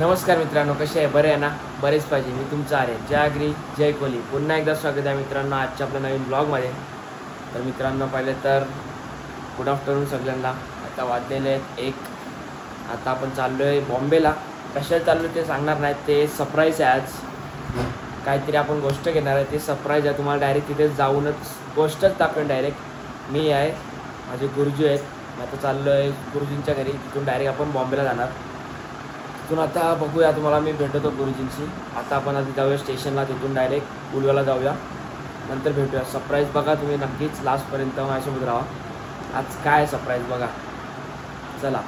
नमस्कार मित्रांनो, कसे आहे? बरे आहे ना? बरेच पाहिजे. मी तुमचा आहे जय आगरी जय कोहली. पुन्हा एकदा स्वागत आहे मित्रांनो आजच्या आपल्या नवीन ब्लॉगमध्ये. तर मित्रांनो, पहिले तर गुड आफ्टरनून सगळ्यांना. आता वाजलेले आहेत 1. आता आपण चाललो आहे बॉम्बेला. कशाला चाललो ते सांगणार नाही, ते सरप्राईज आहे. आज काहीतरी आपण गोष्ट घेणार आहे, ते सरप्राईज आहे. तुम्हाला डायरेक्ट तिथे जाऊनच गोष्टच दाखवेन. डायरेक्ट मी आहे, माझे गुरुजी आहेत. मी आता चाललो आहे गुरुजींच्या घरी. तिथून डायरेक्ट आपण बॉम्बेला जाणार. तिथून आता बघूया, तुम्हाला मी भेटतो गुरुजींशी. आता आपण आधी जाऊया स्टेशनला, तिथून डायरेक्ट उलव्याला जाऊया, नंतर भेटूया. सरप्राईज बघा तुम्ही नक्कीच लास्टपर्यंत माझ्यासोबत राहा. आज काय सरप्राईज बघा. चला.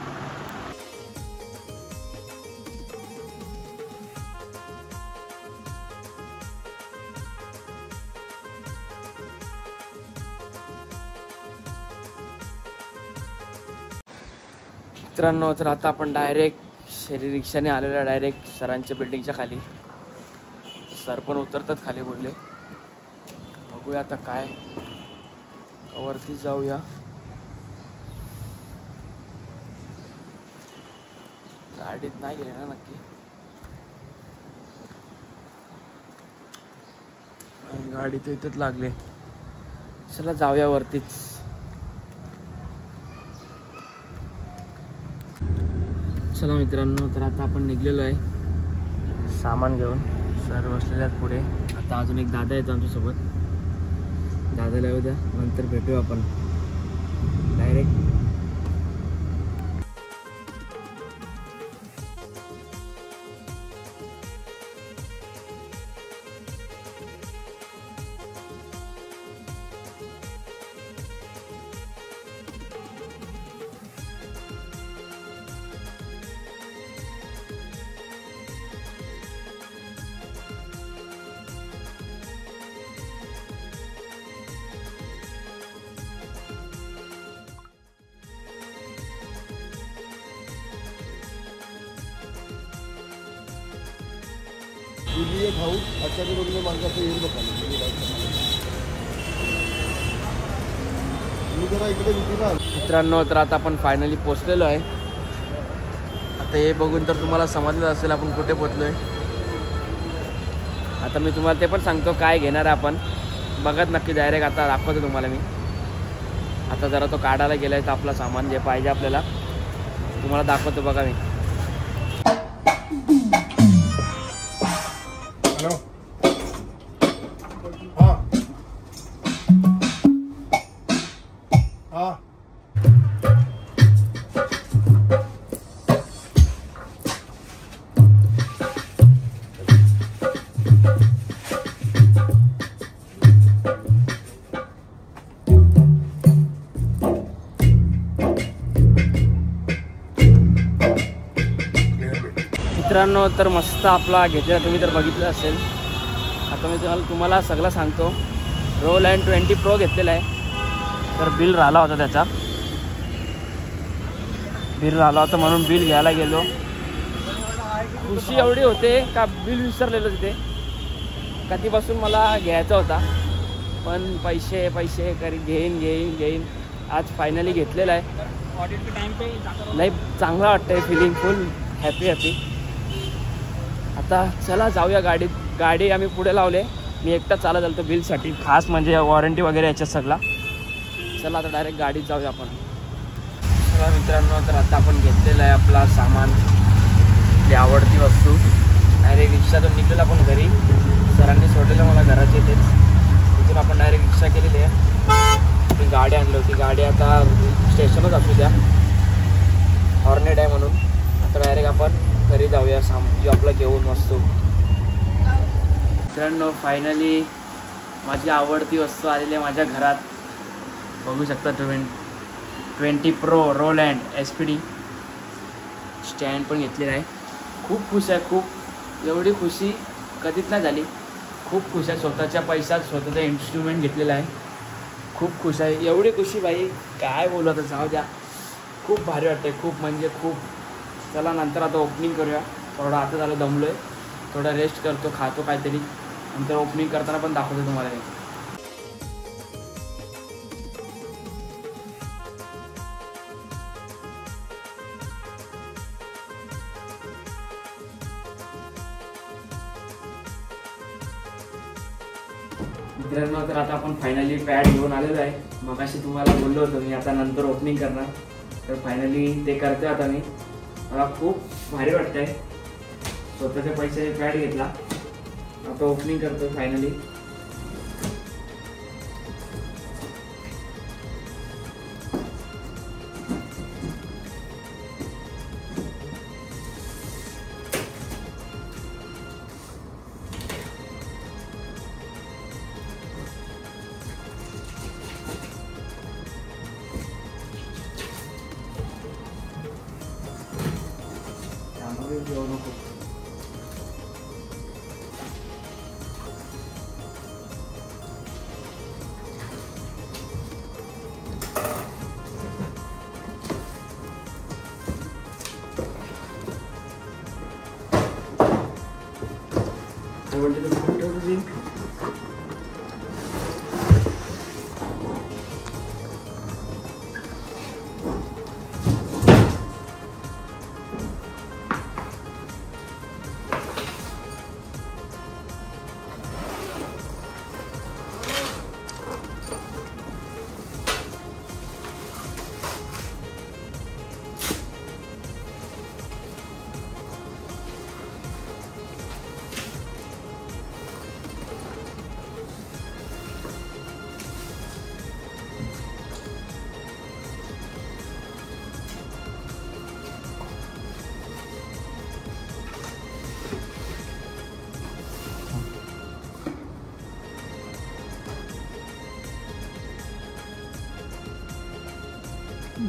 मित्रांनो, तर आता आपण डायरेक्ट रिक्षाने आलेला, डायरेक्ट सरांच्या बिल्डिंगच्या खाली. सर पण उतरतात खाली बोलले. बघूया आता काय, वरती जाऊया. गाडीत नाही गेले ना नक्की? गाडी तर इथेच लागले. चला जाऊया वरतीच. चला मित्रांनो, तर आता आपण निघलेलो आहे सामान घेऊन. सर बसलेले आहेत पुढे. आता अजून एक दादा येतो आमच्यासोबत. दादाला येऊ द्या, नंतर भेटूया आपण डायरेक्ट. भाऊ अचानक रुग्ण मार्गाचं येऊन बघायला जरा इकडे ना. मित्रांनो, तर आता आपण फायनली पोचलेलो आहे. आता हे बघून तर तुम्हाला समजलं असेल आपण कुठे पोचलोय. आता मी तुम्हाला ते पण सांगतो काय घेणार आहे आपण. बघत नक्की, डायरेक्ट आता दाखवतो तुम्हाला मी. आता जरा तो काढायला गेलाय, तर आपला सामान जे पाहिजे आपल्याला तुम्हाला दाखवतो. बघा मी. मित्रांनो, तर मस्त आपला घेतलेला, तुम्ही तर बघितलं असेल. आता मी तुम्हाला सगळं सांगतो. रोलँड 20 Pro घेतलेला आहे. तर बिल राहिला होता, त्याचा बिल राहिला होता म्हणून बिल घ्यायला गेलो. खुशी एवढी होते का बिल विसरलेलो तिथे. कधीपासून मला घ्यायचा होता, पण पैसे करी घेईन. आज फायनली घेतलेला आहे. लई चांगला वाटतंय, फिलिंग फुल हॅपी. आता चला जाऊया गाडीत. गाडी आम्ही पुढे लावले. मी एकटा चालत चालतो बिलसाठी, खास म्हणजे वॉरंटी वगैरे याच्यात सगळा. चला आता डायरेक्ट गाडीत जाऊया आपण. चला मित्रांनो, तर आता आपण घेतलेलं आहे आपला सामान, आपली आवडती वस्तू. डायरेक्ट रिक्षातून निघलेलं आपण घरी. सरांनी सोडलेलं मला घराच्या इथेच. तिथून आपण डायरेक्ट रिक्षा केलेली आहे. ती गाडी आणली होती. गाडी आता स्टेशनच असू द्या, हॉर्नेट आहे म्हणून. आता डायरेक्ट आपण घरी जाऊया जो आपला घेऊन वस्तू. मित्रांनो, फायनली माझी आवडती वस्तू आलेली आहे माझ्या घरात. बघू शकता तुम्ही. 20 Pro रोलँड SPD स्टँड पण घेतलेला आहे. खूप खुश आहे, खूप. एवढी खुशी कधीच नाही झाली. खूप खुश आहे. स्वतःच्या पैशात स्वतःचा इन्स्ट्रुमेंट घेतलेला आहे. खूप खुश आहे. एवढी खुशी भाई काय बोलू, आता जाऊ द्या. खूप भारी वाटतं, खूप म्हणजे खूप. चला नंतर आता ओपनिंग करूया. थोडा आता झालं दमलो आहे, थोडा रेस्ट करतो, खातो काहीतरी, नंतर ओपनिंग करताना पण दाखवतो तुम्हाला. मित्रांनो, तर आता आपण फायनली पॅड घेऊन आलेलो आहे. मगाशी तुम्हाला बोललो होतो मी आता नंतर ओपनिंग करणार, तर फायनली ते करतोय आता मी. मला खूप भारी वाटतंय. स्वतःच्या पैशाने पॅड घेतला, आता ओपनिंग करतोय फायनली. घेऊ नको.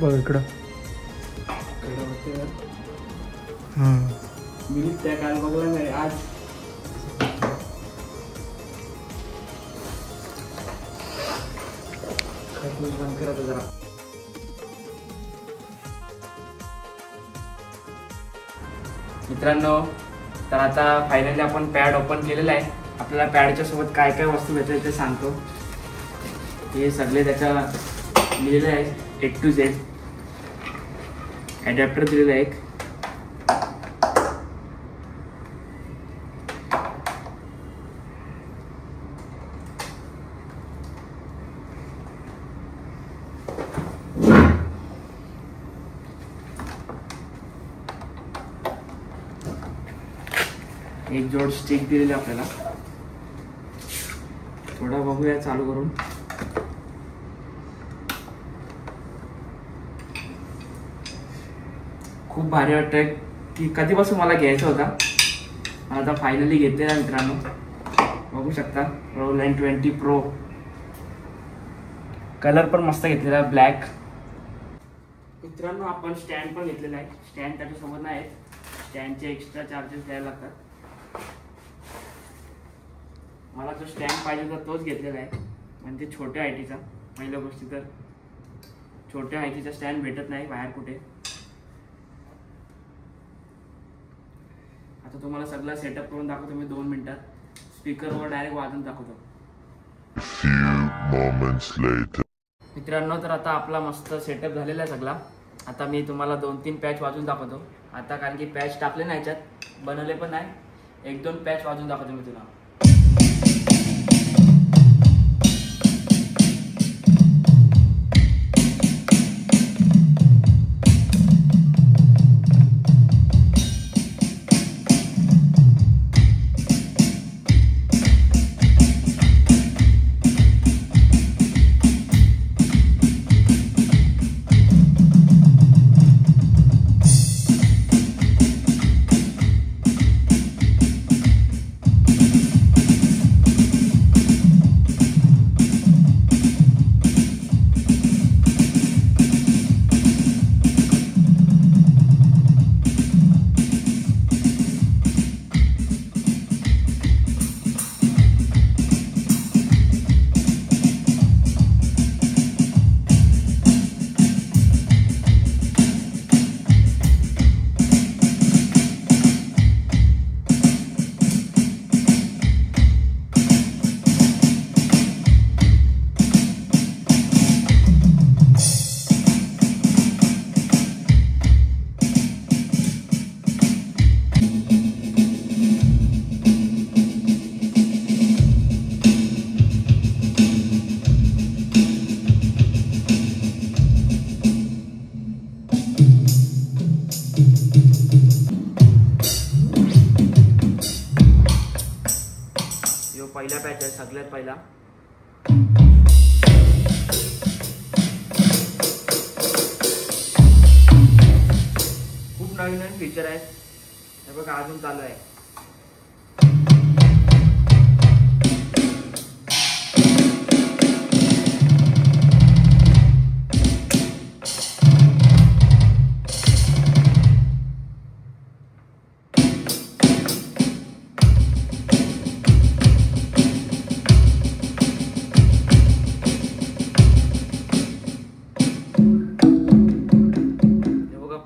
बघ इकडं. मी त्या काल बघला नाही आज. बंद करा जरा. मित्रांनो, तर आता फायनली आपण पॅड ओपन केलेला आहे. आपल्याला पॅडच्या सोबत काय काय वस्तू भेटेल ते सांगतो. हे सगळे त्याच्या लिहिलेलं आहे A to Z. ॲडॅप्टर दिलेलं आहे एक. एक जोड स्टिक दिलेली आपल्याला. थोडा बघूया चालू करून. खूप भारी वाटतंय की कधीपासून मला घ्यायचा होता, आता फायनली घेतलेला मित्रांनो. बघू शकता Roland 20 Pro. कलर पण मस्त घेतलेला ब्लॅक. मित्रांनो, आपण स्टँड पण घेतलेला आहे. स्टँड त्याच्यासोबत नाही आहे, स्टँडचे एक्स्ट्रा चार्जेस द्यायला लागतात. मला जो स्टँड पाहिजे होता तोच घेतलेला आहे, म्हणजे छोट्या हायटीचा. पहिल्या गोष्टी तर छोट्या हायटीचा स्टँड भेटत नाही बाहेर कुठे. आता तुम्हाला सगळं सेटअप करून दाखवतो मी 2 मिनिटात. स्पीकरवर डायरेक्ट वाजून दाखवतो. मित्रांनो, तर आता आपला मस्त सेटअप झालेला आहे सगळा. आता मी तुम्हाला 2-3 पॅच वाजून दाखवतो आता, कारण की पॅच टाकले नाही याच्यात, बनवले पण नाही. 1-2 पॅच वाजून दाखवतो मी तुला. पहिला पॅच आहे सगळ्यात पहिला. खूप नवीन नवीन फीचर आहेत हे बघा अजून चालू आहे.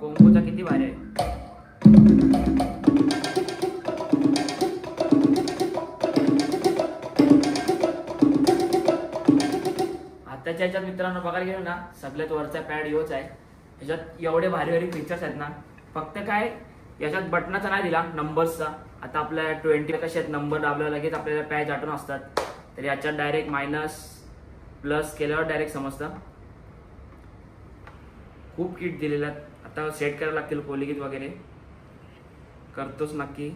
कोंबोचा किती भारी आहे. आताच्या याच्यात मित्रांनो बघायला गेलो ना सगळ्यात वरचा पॅड योच आहे. याच्यात एवढे भारी भारी फीचर्स आहेत ना. फक्त काय याच्यात बटनाचा नाही दिला नंबर्सचा. आता आपल्या 20 कसे आहेत नंबर दाबल्यावर लगेच आपल्याला पॅच आठवून असतात. तर याच्यात डायरेक्ट मायनस प्लस केल्यावर डायरेक्ट समजतं. खूप किट दिलेल्या आता सेट करायला लागतील कोलिगीत वगैरे करतोच नक्की.